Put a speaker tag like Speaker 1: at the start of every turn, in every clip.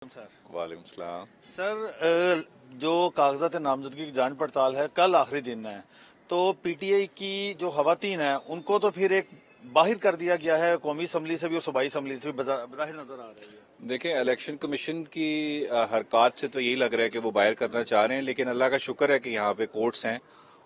Speaker 1: Sir
Speaker 2: वालेकुम सलाम।
Speaker 1: Sir जो कागजात नामजदगी की जांच पड़ताल है कल आखिरी दिन है। तो पीटीआई की जो खवातीन है उनको तो फिर एक बाहिर कर दिया गया है कौमी असम्बली से भी और सूबाई असम्बली से भी बाहिर नजर आ रही है।
Speaker 2: देखें, इलेक्शन कमीशन की हरकत से तो यही लग रहा है कि वो बाहर करना चाह रहे हैं, लेकिन अल्लाह का शुक्र है कि यहाँ पे कोर्ट्स हैं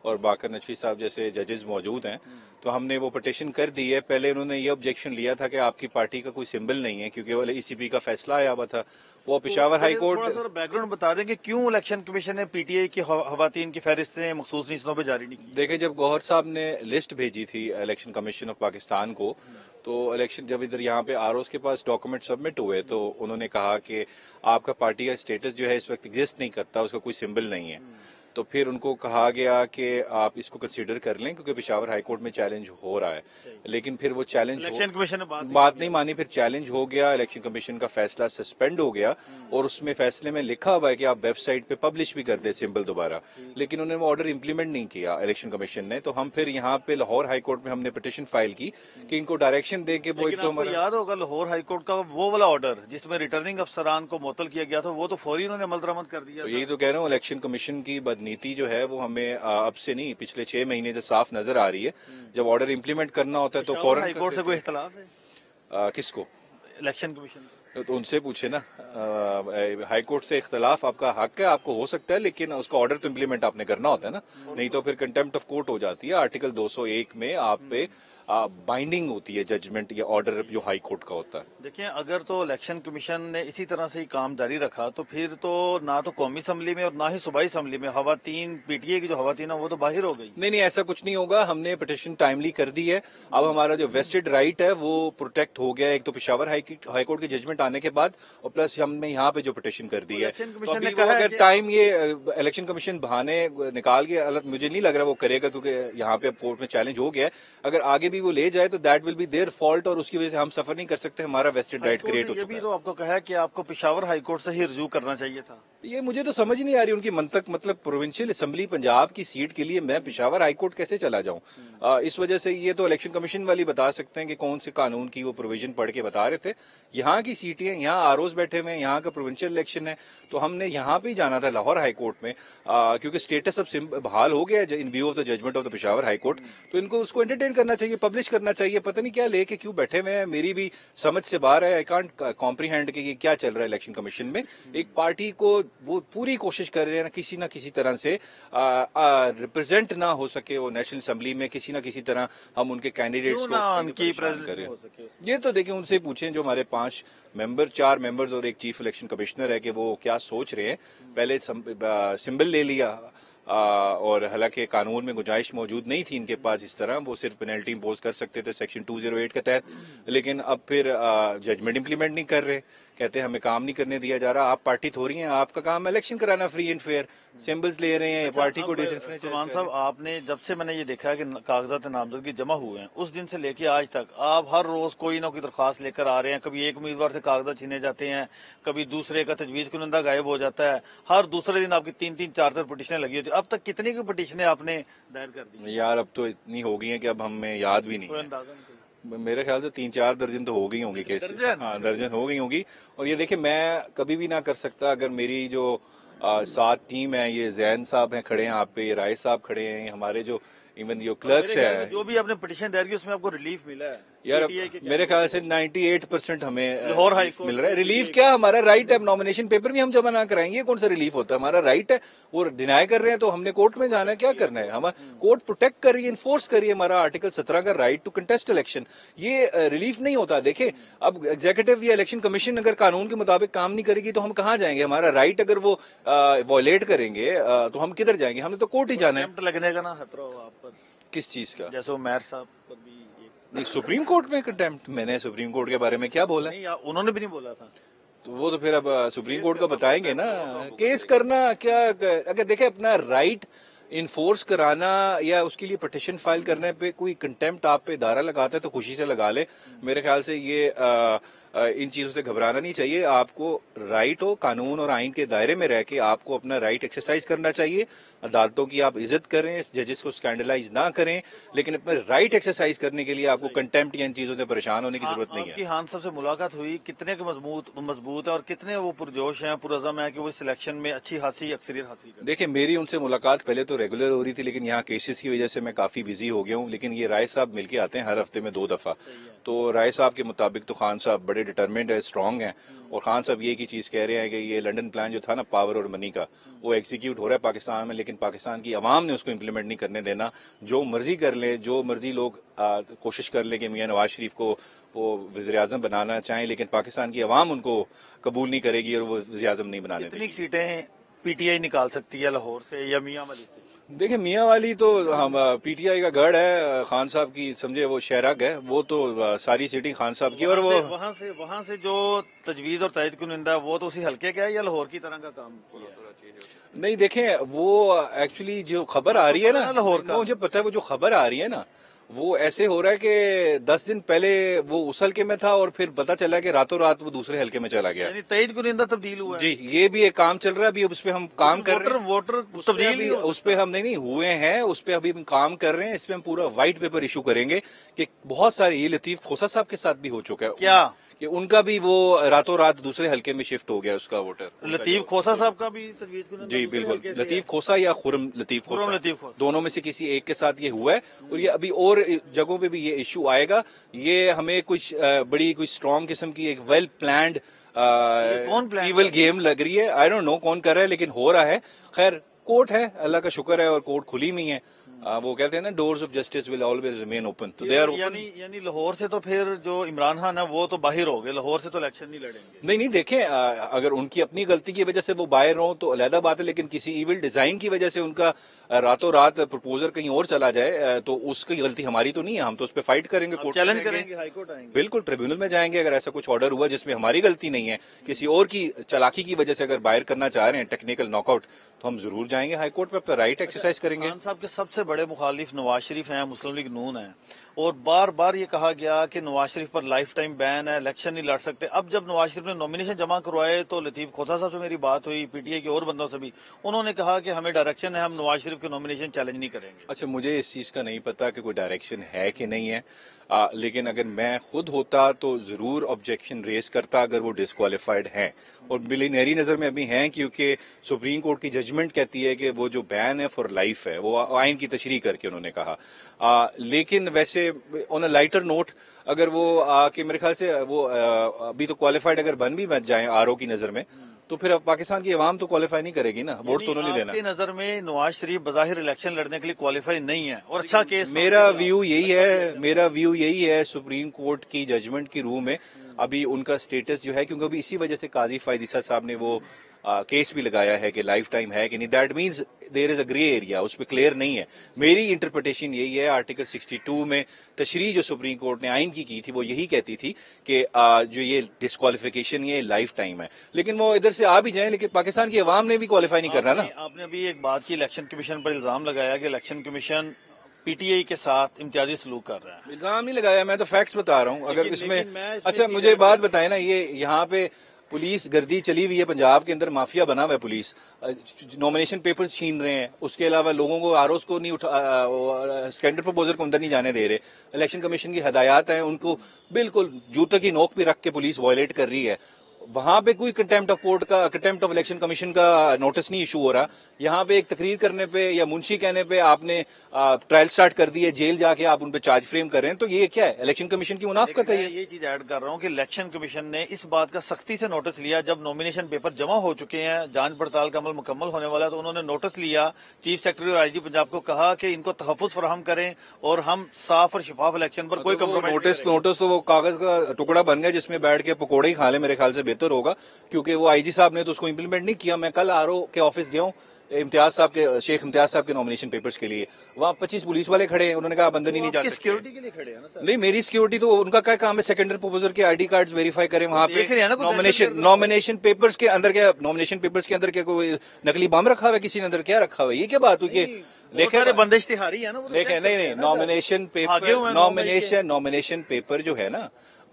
Speaker 2: और बाकर नकवी साहब जैसे जजेस मौजूद हैं। तो हमने वो पटिशन कर दी है। पहले उन्होंने ये ऑब्जेक्शन लिया था कि आपकी पार्टी का कोई सिंबल नहीं है, क्योंकि वो ईसीपी का फैसला आया हुआ था। वो
Speaker 1: तो
Speaker 2: पिशावर हाई
Speaker 1: जरा थोड़ा
Speaker 2: कोर्ट।
Speaker 1: सा बैकग्राउंड बता दें कि क्यों इलेक्शन कमीशन ने पीटीआई की खवातीन की फहरिस्तें मखसूस नीतियों पर जारी नहीं की।
Speaker 2: देखें, जब गौहर साहब ने लिस्ट भेजी थी इलेक्शन कमीशन ऑफ पाकिस्तान को, तो इलेक्शन जब इधर यहाँ पे आरओ के पास डॉक्यूमेंट सबमिट हुए तो उन्होंने कहा कि आपका पार्टी का स्टेटस जो है इस वक्त एग्जिस्ट नहीं करता, उसका कोई सिंबल नहीं है। तो फिर उनको कहा गया कि आप इसको कंसीडर कर लें, क्योंकि पिशावर हाई कोर्ट में चैलेंज हो रहा है। लेकिन फिर वो चैलेंज
Speaker 1: इलेक्शन कमीशन ने
Speaker 2: बात नहीं मानी, फिर चैलेंज हो गया, इलेक्शन कमीशन का फैसला सस्पेंड हो गया। और उसमें फैसले में लिखा हुआ है कि आप वेबसाइट पे पब्लिश भी कर दे सिंबल दोबारा, लेकिन उन्होंने वो ऑर्डर इंप्लीमेंट नहीं किया इलेक्शन कमीशन ने। तो हम फिर यहाँ पे लाहौर हाई कोर्ट में हमने पिटिशन फाइल की कि इनको डायरेक्शन दे के वो एक
Speaker 1: लेकिन
Speaker 2: तो
Speaker 1: आपको
Speaker 2: हमारा।
Speaker 1: याद होगा लाहौर हाईकोर्ट का वो वाला ऑर्डर जिसमें रिटर्निंग अफसरान को मुअत्तल किया गया था, वो तो फौरी उन्होंने अमल दरामद कर दिया
Speaker 2: तो
Speaker 1: था।
Speaker 2: यही तो कह रहा हूँ, इलेक्शन कमीशन की बदनीति जो है वो हमें अब से नहीं, पिछले 6 महीने से साफ नजर आ रही है। जब ऑर्डर इंप्लीमेंट करना होता है तो
Speaker 1: पेशावर
Speaker 2: फौरन
Speaker 1: हाई
Speaker 2: कर
Speaker 1: कोर्ट से
Speaker 2: देते
Speaker 1: कोई
Speaker 2: हैं।
Speaker 1: इख्तलाफ है
Speaker 2: किसको?
Speaker 1: इलेक्शन कमीशन को?
Speaker 2: तो उनसे पूछे ना। हाई कोर्ट से इख्तलाफ आपका हक है, आपको हो सकता है, लेकिन उसका ऑर्डर तो इम्प्लीमेंट आपने करना होता है ना। नहीं तो फिर कंटेम्प्ट ऑफ कोर्ट हो जाती है। आर्टिकल 201 में आप पे बाइंडिंग होती है जजमेंट या ऑर्डर जो हाई कोर्ट का होता है।
Speaker 1: देखिए, अगर तो इलेक्शन कमीशन ने इसी तरह से ही काम जारी रखा तो फिर तो ना तो कौमी असम्बली में और ना ही सूबाई असम्बली में खवातीन, पीटीआई की जो खवातीन है वो तो बाहर हो गई।
Speaker 2: नहीं नहीं, ऐसा कुछ नहीं होगा। हमने पिटिशन टाइमली कर दी है। अब हमारा जो वेस्टेड राइट है वो प्रोटेक्ट हो गया है, एक तो पिशावर हाई कोर्ट की जजमेंट आने के बाद, और प्लस हमने यहाँ पे जो पिटिशन कर दी है।
Speaker 1: इलेक्शन
Speaker 2: तो
Speaker 1: कमीशन ने
Speaker 2: अभी वो
Speaker 1: कहा है
Speaker 2: अगर
Speaker 1: कि
Speaker 2: टाइम ये इलेक्शन कमीशन बहाने निकाल के, मुझे नहीं लग रहा वो करेगा, क्योंकि यहाँ पे कोर्ट में चैलेंज हो गया है। अगर आगे भी वो ले जाए तो that will be their fault, और उसकी वजह से हम सफर नहीं कर सकते। हमारा वेस्टेड राइट
Speaker 1: हाईकोर्ट
Speaker 2: क्रिएट
Speaker 1: ने
Speaker 2: हो
Speaker 1: ये
Speaker 2: चुका
Speaker 1: भी
Speaker 2: है।
Speaker 1: तो आपको कहा है कि आपको पिशावर हाईकोर्ट से ही रिज्यू करना चाहिए था।
Speaker 2: ये मुझे तो समझ नहीं आ रही उनकी मंतक। मतलब प्रोविंशियल असेंबली पंजाब की सीट के लिए मैं पिशावर हाईकोर्ट कैसे चला जाऊं? इस वजह से ये तो इलेक्शन कमीशन वाली बता सकते हैं कि कौन से कानून की वो प्रोविजन पढ़ के बता रहे थे। यहाँ की सीटें, यहाँ आरओज बैठे हुए हैं, यहाँ का प्रोविंशियल इलेक्शन है, तो हमने यहाँ पे ही जाना था लाहौर हाईकोर्ट में। क्योंकि स्टेटस अब बहाल हो गया है in view of the judgement of the Peshawar high court. तो इनको उसको एंटरटेन करना चाहिए, पब्लिश करना चाहिए। पता नहीं क्या लेके क्यों बैठे हुए हैं, मेरी भी समझ से बाहर है। आई कांट कॉम्प्रीहेंड कि ये क्या चल रहा है इलेक्शन कमीशन में। एक पार्टी को वो पूरी कोशिश कर रहे हैं ना किसी तरह से रिप्रेजेंट ना हो सके वो नेशनल असेंबली में, किसी ना किसी तरह हम उनके कैंडिडेट्स
Speaker 1: क्यों
Speaker 2: को
Speaker 1: ना
Speaker 2: कहीं
Speaker 1: उनकी
Speaker 2: परेशान
Speaker 1: प्रेजेंस
Speaker 2: करें।
Speaker 1: हो सके।
Speaker 2: ये तो देखिए, उनसे पूछें जो हमारे 5 मेंबर, 4 मेंबर्स और एक चीफ इलेक्शन कमिश्नर है, कि वो क्या सोच रहे हैं। पहले सिंबल ले लिया, और हालांकि कानून में गुंजाइश मौजूद नहीं थी इनके पास इस तरह, वो सिर्फ पेनल्टी इम्पोज कर सकते थे सेक्शन 208 के तहत। लेकिन अब फिर जजमेंट इंप्लीमेंट नहीं कर रहे, कहते हैं हमें काम नहीं करने दिया जा रहा। आप पार्टी थोड़ी हैं, आपका काम इलेक्शन कराना फ्री एंड फेयर। सिंबल्स ले रहे हैं, पार्टी को डिसइंफ्रेंचाइज
Speaker 1: सलमान
Speaker 2: कर
Speaker 1: साहब,
Speaker 2: रहे हैं।
Speaker 1: आपने जब से मैंने ये देखा है कि कागजात नामजदगी जमा हुए हैं उस दिन से लेके आज तक आप हर रोज कोई ना कोई दरखास्त लेकर आ रहे हैं। कभी एक उम्मीदवार से कागजात छीने जाते हैं, कभी दूसरे का तजवीज कुनंदा गायब हो जाता है। हर दूसरे दिन आपकी 3-3, 4-4 पिटिशनें लगी होती है। अब तक कितनी की पिटिशनें आपने दायर कर दी?
Speaker 2: यार, अब तो इतनी हो गई हैं कि अब हमें याद भी नहीं
Speaker 1: कोई
Speaker 2: है।
Speaker 1: अंदाजा नहीं?
Speaker 2: मेरे ख्याल से 3-4 दर्जन तो हो गई होंगी केस।
Speaker 1: दर्जन?
Speaker 2: हाँ, दर्जन हो गई होंगी। और ये देखिए, मैं कभी भी ना कर सकता अगर मेरी जो साथ टीम है, ये जैन साहब हैं खड़े हैं आप पे, ये राय साहब खड़े हैं, हमारे जो इवन जो
Speaker 1: और मेरे
Speaker 2: क्लर्क्स
Speaker 1: ख्याल में
Speaker 2: हैं।
Speaker 1: जो भी आपने पिटिशन दायर की उसमें आपको रिलीफ मिला है
Speaker 2: यार,
Speaker 1: पीटीआई के
Speaker 2: मेरे ख्याल से 98% हमें
Speaker 1: लाहौर हाई
Speaker 2: रिलीफ
Speaker 1: कोर्ट
Speaker 2: मिल रहा है।
Speaker 1: से
Speaker 2: रिलीफ
Speaker 1: PTI
Speaker 2: क्या, हमारा राइट है। नॉमिनेशन पेपर भी हम जमा ना कराएंगे, कौन सा रिलीफ होता है? हमारा राइट है। वो डिनाई कर रहे हैं तो हमने कोर्ट में जाना है, क्या करना है? हम कोर्ट प्रोटेक्ट कर रही है, इन्फोर्स कर रही है हमारा आर्टिकल 17 का राइट टू कंटेस्ट इलेक्शन। ये रिलीफ नहीं होता। देखे, अब एग्जीक्यूटिव या इलेक्शन कमीशन अगर कानून के मुताबिक काम नहीं करेगी तो हम कहाँ जाएंगे? हमारा राइट अगर वो वॉयलेट करेंगे तो हम किधर जाएंगे? हमने तो कोर्ट ही जाना है।
Speaker 1: अटेम्प्ट लगने का ना खतरा हो आप पर,
Speaker 2: किस चीज का?
Speaker 1: जैसे वो मेयर साहब पर भी
Speaker 2: नहीं, सुप्रीम कोर्ट में कंटेम्प्ट? मैंने सुप्रीम कोर्ट के बारे में क्या बोला है?
Speaker 1: नहीं, उन्होंने भी नहीं बोला था।
Speaker 2: तो वो तो फिर अब सुप्रीम कोर्ट को बताएंगे ना। केस करना क्या, अगर देखे अपना राइट इन्फोर्स कराना या उसके लिए पिटिशन फाइल करने पे कोई कंटेम्प्ट आप पे धारा लगाता है तो खुशी से लगा ले। मेरे ख्याल से ये इन चीजों से घबराना नहीं चाहिए। आपको राइट हो, कानून और आइन के दायरे में रह के आपको अपना राइट एक्सरसाइज करना चाहिए। अदालतों की आप इज्जत करें, जजेस को स्कैंडलाइज ना करें, लेकिन अपने राइट एक्सरसाइज करने के लिए आपको कंटेम्प्ट या इन चीजों से परेशान होने की जरूरत नहीं
Speaker 1: आपकी
Speaker 2: है।
Speaker 1: खान साहब से मुलाकात हुई, कितने के मजबूत है और कितने वो पुरजोश हैं, पुरअज़म है कि वो सिलेक्शन में अच्छी खासी अक्सरियत हासिल करें?
Speaker 2: देखिए, मेरी उनसे मुलाकात पहले तो रेगुलर हो रही थी, लेकिन यहाँ केसेस की वजह से मैं काफी बिजी हो गया हूँ। लेकिन ये राय साहब मिलके आते हैं हर हफ्ते में 2 दफा। तो राय साहब के मुताबिक तो खान साहब बड़े डिटरमिन्ड है, स्ट्रांग हैं, और खान साहब ये की चीज कह रहे हैं कि ये लंदन प्लान जो था ना पावर और मनी का, वो एग्जीक्यूट हो रहा है पाकिस्तान में, लेकिन पाकिस्तान की आवाम ने उसको इम्प्लीमेंट नहीं करने देना। जो मर्जी कर ले, जो मर्जी लोग कोशिश कर ले कि मियां नवाज शरीफ को वो वज़ीर आज़म बनाना चाहें, लेकिन पाकिस्तान की आवाम उनको कबूल नहीं करेगी और वो वज़ीर आज़म नहीं बनाने देगी।
Speaker 1: कितनी सीटें पीटीआई निकाल सकती है लाहौर से या मियां वाली से?
Speaker 2: देखिए, मियां वाली तो हम पीटीआई का गढ़ है, खान साहब की समझे वो शहरग है, वो तो सारी सीटें खान साहब की। और वो
Speaker 1: वहां से जो तजवीज और तइद कुनिंदा है वो तो उसी हल्के का है या लाहौर की तरह का काम किया है?
Speaker 2: नहीं, देखें, वो एक्चुअली जो खबर आ रही है ना
Speaker 1: लाहौर का,
Speaker 2: मुझे पता है, वो जो खबर आ रही है ना, वो ऐसे हो रहा है कि 10 दिन पहले वो उस हल्के में था और फिर पता चला कि रातों रात वो दूसरे हल्के में चला गया।
Speaker 1: यानी तइद कुनिंदा तब्दील हुआ है?
Speaker 2: जी, ये भी एक काम चल रहा है, अभी उस पे हम काम कर रहे हैं।
Speaker 1: वोटर तब्दील
Speaker 2: उस पे हम नहीं हुए हैं, उस पे अभी हम काम कर रहे हैं। इस पे हम पूरा व्हाइट पेपर इशू करेंगे कि बहुत सारे, ये लतीफ खोसा साहब के साथ भी हो चुका है
Speaker 1: क्या
Speaker 2: कि उनका भी वो रातों रात दूसरे हल्के में शिफ्ट हो गया उसका वोटर।
Speaker 1: लतीफ खोसा साहब का भी तजवीज कुनिंदा
Speaker 2: जी
Speaker 1: दूसरे
Speaker 2: बिल्कुल,
Speaker 1: हल्के से
Speaker 2: लतीफ खोसा या खुरम लतीफ
Speaker 1: खुर्रम
Speaker 2: खोसा,
Speaker 1: लतीफ खोसा।
Speaker 2: दोनों में से किसी एक के साथ ये हुआ है। और ये अभी और जगहों पे भी ये इशू आएगा। ये हमें कुछ बड़ी कुछ स्ट्रॉन्ग किस्म की एक वेल प्लान्ड
Speaker 1: कौन प्लान
Speaker 2: इवल गेम लग रही है। आई डोंट नो कौन कर रहा है, लेकिन हो रहा है। खैर, कोर्ट है, अल्लाह का शुक्र है, और कोर्ट खुली हुई है। वो कहते हैं ना, doors of justice will always remain open, तो दे आर ओपन।
Speaker 1: यानी लाहौर से तो फिर जो इमरान खान है वो तो बाहर हो गए, लाहौर से तो इलेक्शन नहीं लड़ेंगे।
Speaker 2: नहीं, देखें, अगर उनकी अपनी गलती की वजह से वो बाहर हो तो अलहदा बात है, लेकिन किसी इविल डिजाइन की वजह से उनका रातों रात प्रपोजल कहीं और चला जाए तो उसकी गलती हमारी तो नहीं है। हम तो उस पर फाइट करेंगे, कोर्ट
Speaker 1: चैलेंज करेंगे, हाईकोर्ट आएंगे,
Speaker 2: बिल्कुल ट्रिब्यूनल में जाएंगे। अगर ऐसा कुछ ऑर्डर हुआ जिसमें हमारी गलती नहीं है, किसी और की चालाकी की वजह से अगर बाहर करना चाह रहे हैं टेक्निकल नॉकआउट, तो हम जरूर जाएंगे हाईकोर्ट पे, अपना राइट एक्सरसाइज करेंगे।
Speaker 1: खान साहब के सबसे बड़े मुखालिफ नवाज शरीफ हैं, मुस्लिम लीग नून है, और बार बार ये कहा गया कि नवाज शरीफ पर लाइफ टाइम बैन है, इलेक्शन नहीं लड़ सकते। अब जब नवाज शरीफ ने नॉमिनेशन जमा करवाए तो लतीफ खोसा साहब से मेरी बात हुई, पीटीआई के और बंदों से भी, उन्होंने कहा कि हमें डायरेक्शन है, हम नवाज शरीफ के नॉमिनेशन चैलेंज नहीं करेंगे।
Speaker 2: अच्छा, मुझे इस चीज का नहीं पता कि कोई डायरेक्शन है कि नहीं है, लेकिन अगर मैं खुद होता तो जरूर ऑब्जेक्शन रेज करता अगर वो डिस्क्वालिफाइड हैं, और मेरी नजर में अभी हैं, क्योंकि सुप्रीम कोर्ट की जजमेंट कहती है कि वो जो बैन है फॉर लाइफ है, वो आइन की तशरीह करके उन्होंने कहा। लेकिन वैसे ऑन अ लाइटर नोट, अगर वो कि मेरे ख्याल से वो अभी तो क्वालिफाइड अगर बन जाए आरओ की नजर में, तो फिर अब पाकिस्तान की आवाम तो क्वालिफाई नहीं करेगी ना, वोट तो उन्होंने देना।
Speaker 1: आपकी नजर में नवाज शरीफ बजाहिर इलेक्शन लड़ने के लिए क्वालिफाई नहीं है और अच्छा केस?
Speaker 2: मेरा व्यू यही है, सुप्रीम कोर्ट की जजमेंट की रूह में अभी उनका स्टेटस जो है, क्योंकि अभी इसी वजह से काजी फायजीसा साहब ने वो केस भी लगाया है कि लाइफ टाइम है कि नहीं। That means there is a grey area, उस पर क्लियर नहीं है। मेरी इंटरप्रिटेशन यही है, आर्टिकल 62 में तशरीह जो सुप्रीम कोर्ट ने आइन की थी वो यही कहती थी कि जो ये डिस्क्वालिफिकेशन ये लाइफ टाइम है। लेकिन वो इधर से आ भी जाए, लेकिन पाकिस्तान की आवाम ने भी क्वालिफाई नहीं करना ना।
Speaker 1: आपने अभी एक बात की, इलेक्शन कमीशन पर इल्जाम लगाया कि इलेक्शन कमीशन पीटीआई के साथ इम्तियाजी सलूक कर रहा है।
Speaker 2: इल्जाम नहीं लगाया, मैं तो फैक्ट्स बता रहा हूँ। अगर इसमें अच्छा, मुझे
Speaker 1: मुझे
Speaker 2: बात बताए ना, ये यहाँ पे पुलिस गर्दी चली हुई है, पंजाब के अंदर माफिया बना हुआ है, पुलिस नॉमिनेशन पेपर्स छीन रहे हैं, उसके अलावा लोगों को आरओस को नहीं स्टैंडर्ड प्रपोजल को अंदर नहीं जाने दे रहे। इलेक्शन कमीशन की हदायत है, उनको बिल्कुल जूते की नोक पे रख के पुलिस वायलेट कर रही है। वहां पे कोई कंटेम्प्ट ऑफ कोर्ट का, कंटेम्प्ट ऑफ इलेक्शन कमीशन का नोटिस नहीं इशू हो रहा। यहाँ पे एक तकरीर करने पे या मुंशी कहने पे आपने ट्रायल स्टार्ट कर दी है, जेल जाके आप उन पे चार्ज फ्रेम कर रहे हैं, तो ये क्या है? इलेक्शन कमीशन की मुनाफकत है।
Speaker 1: ये चीज ऐड कर रहा हूँ कि इलेक्शन कमीशन ने इस बात का सख्ती से नोटिस लिया, जब नॉमिनेशन पेपर जमा हो चुके हैं, जांच पड़ताल का अमल मुकम्मल होने वाला है, तो उन्होंने नोटिस लिया, चीफ सेक्रेटरी और आईजी पंजाब को कहा कि इनको तहफ्फुज फराहम करें और हम साफ और शिफाफ इलेक्शन पर कोई
Speaker 2: नोटिस तो वो कागज का टुकड़ा बन गया जिसमें बैठ के पकौड़े ही खा ले, मेरे ख्याल से बेहतर होगा, क्योंकि वो आईजी साहब ने तो उसको इंप्लीमेंट नहीं किया। मैं कल आरओ के ऑफिस गया हूँ, शेख इम्तियाज साहब के नॉमिनेशन पेपर्स के लिए, वहाँ 25 पुलिस वाले खड़े हैं, उन्होंने कहा आप अंदर नहीं जा सकते।
Speaker 1: सिक्योरिटी के लिए खड़े हैं ना सर?
Speaker 2: नहीं, मेरी सिक्योरिटी तो उनका क्या काम है, सेकेंडरी प्रपोजल के आईडी कार्ड्स वेरीफाई करें वहां पे। नॉमिनेशन पेपर्स के अंदर क्या कोई नकली बम रखा हुआ है किसी ने अंदर? क्या रखा हुआ है? ये क्या बात हुई कि
Speaker 1: लेकिन बंदिश तिहारी है ना वो?
Speaker 2: देखें, नहीं, नॉमिनेशन पेपर जो है ना,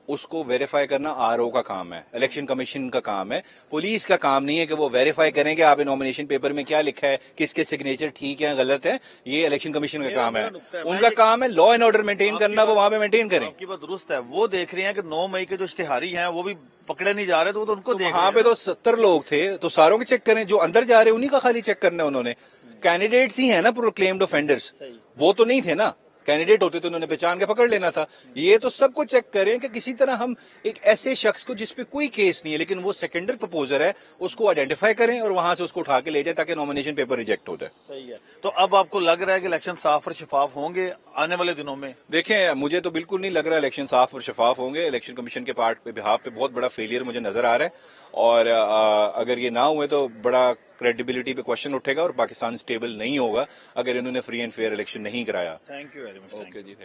Speaker 2: उसको वेरीफाई करना आरओ का काम है, इलेक्शन कमीशन का काम है। पुलिस का काम नहीं है कि वो वेरीफाई करें कि आपने नॉमिनेशन पेपर में क्या लिखा है, किसके सिग्नेचर ठीक है गलत है। ये इलेक्शन कमीशन का काम है। उनका काम है लॉ एंड ऑर्डर मेंटेन करना, वो वहां पे मेंटेन करें।
Speaker 1: आपकी बात दुरुस्त है। वो देख रहे हैं कि 9 मई के जो इश्तिहारी हैं वो भी पकड़े नहीं जा रहे, तो वो तो उनको देख
Speaker 2: वहां पे तो 70 लोग थे, तो सारों के चेक करें। जो अंदर जा रहे हैं उन्हीं का खाली चेक करना है उन्होंने। कैंडिडेट्स ही है ना प्रोक्लेम्ड ऑफेंडर्स, वो तो नहीं थे ना। कैंडिडेट होते तो उन्होंने पहचान के पकड़ लेना था। ये तो सबको चेक करें कि किसी तरह हम एक ऐसे शख्स को जिसपे कोई केस नहीं है लेकिन वो सेकेंडरी प्रपोजर है, उसको आइडेंटिफाई करें और वहां से उसको उठा के ले जाए ताकि नॉमिनेशन पेपर रिजेक्ट हो जाए।
Speaker 1: सही है। तो अब आपको लग रहा है कि इलेक्शन साफ और शफाफ होंगे आने वाले दिनों में?
Speaker 2: देखें, मुझे तो बिल्कुल नहीं लग रहा इलेक्शन साफ और शफाफ होंगे। इलेक्शन कमीशन के पार्ट पे बिहाफ पे बहुत बड़ा फेलियर मुझे नजर आ रहा है, और अगर ये ना हुए तो बड़ा क्रेडिबिलिटी पे क्वेश्चन उठेगा और पाकिस्तान स्टेबल नहीं होगा अगर इन्होंने फ्री एंड फेयर इलेक्शन नहीं कराया।
Speaker 1: Thank you very much.
Speaker 2: Okay ji.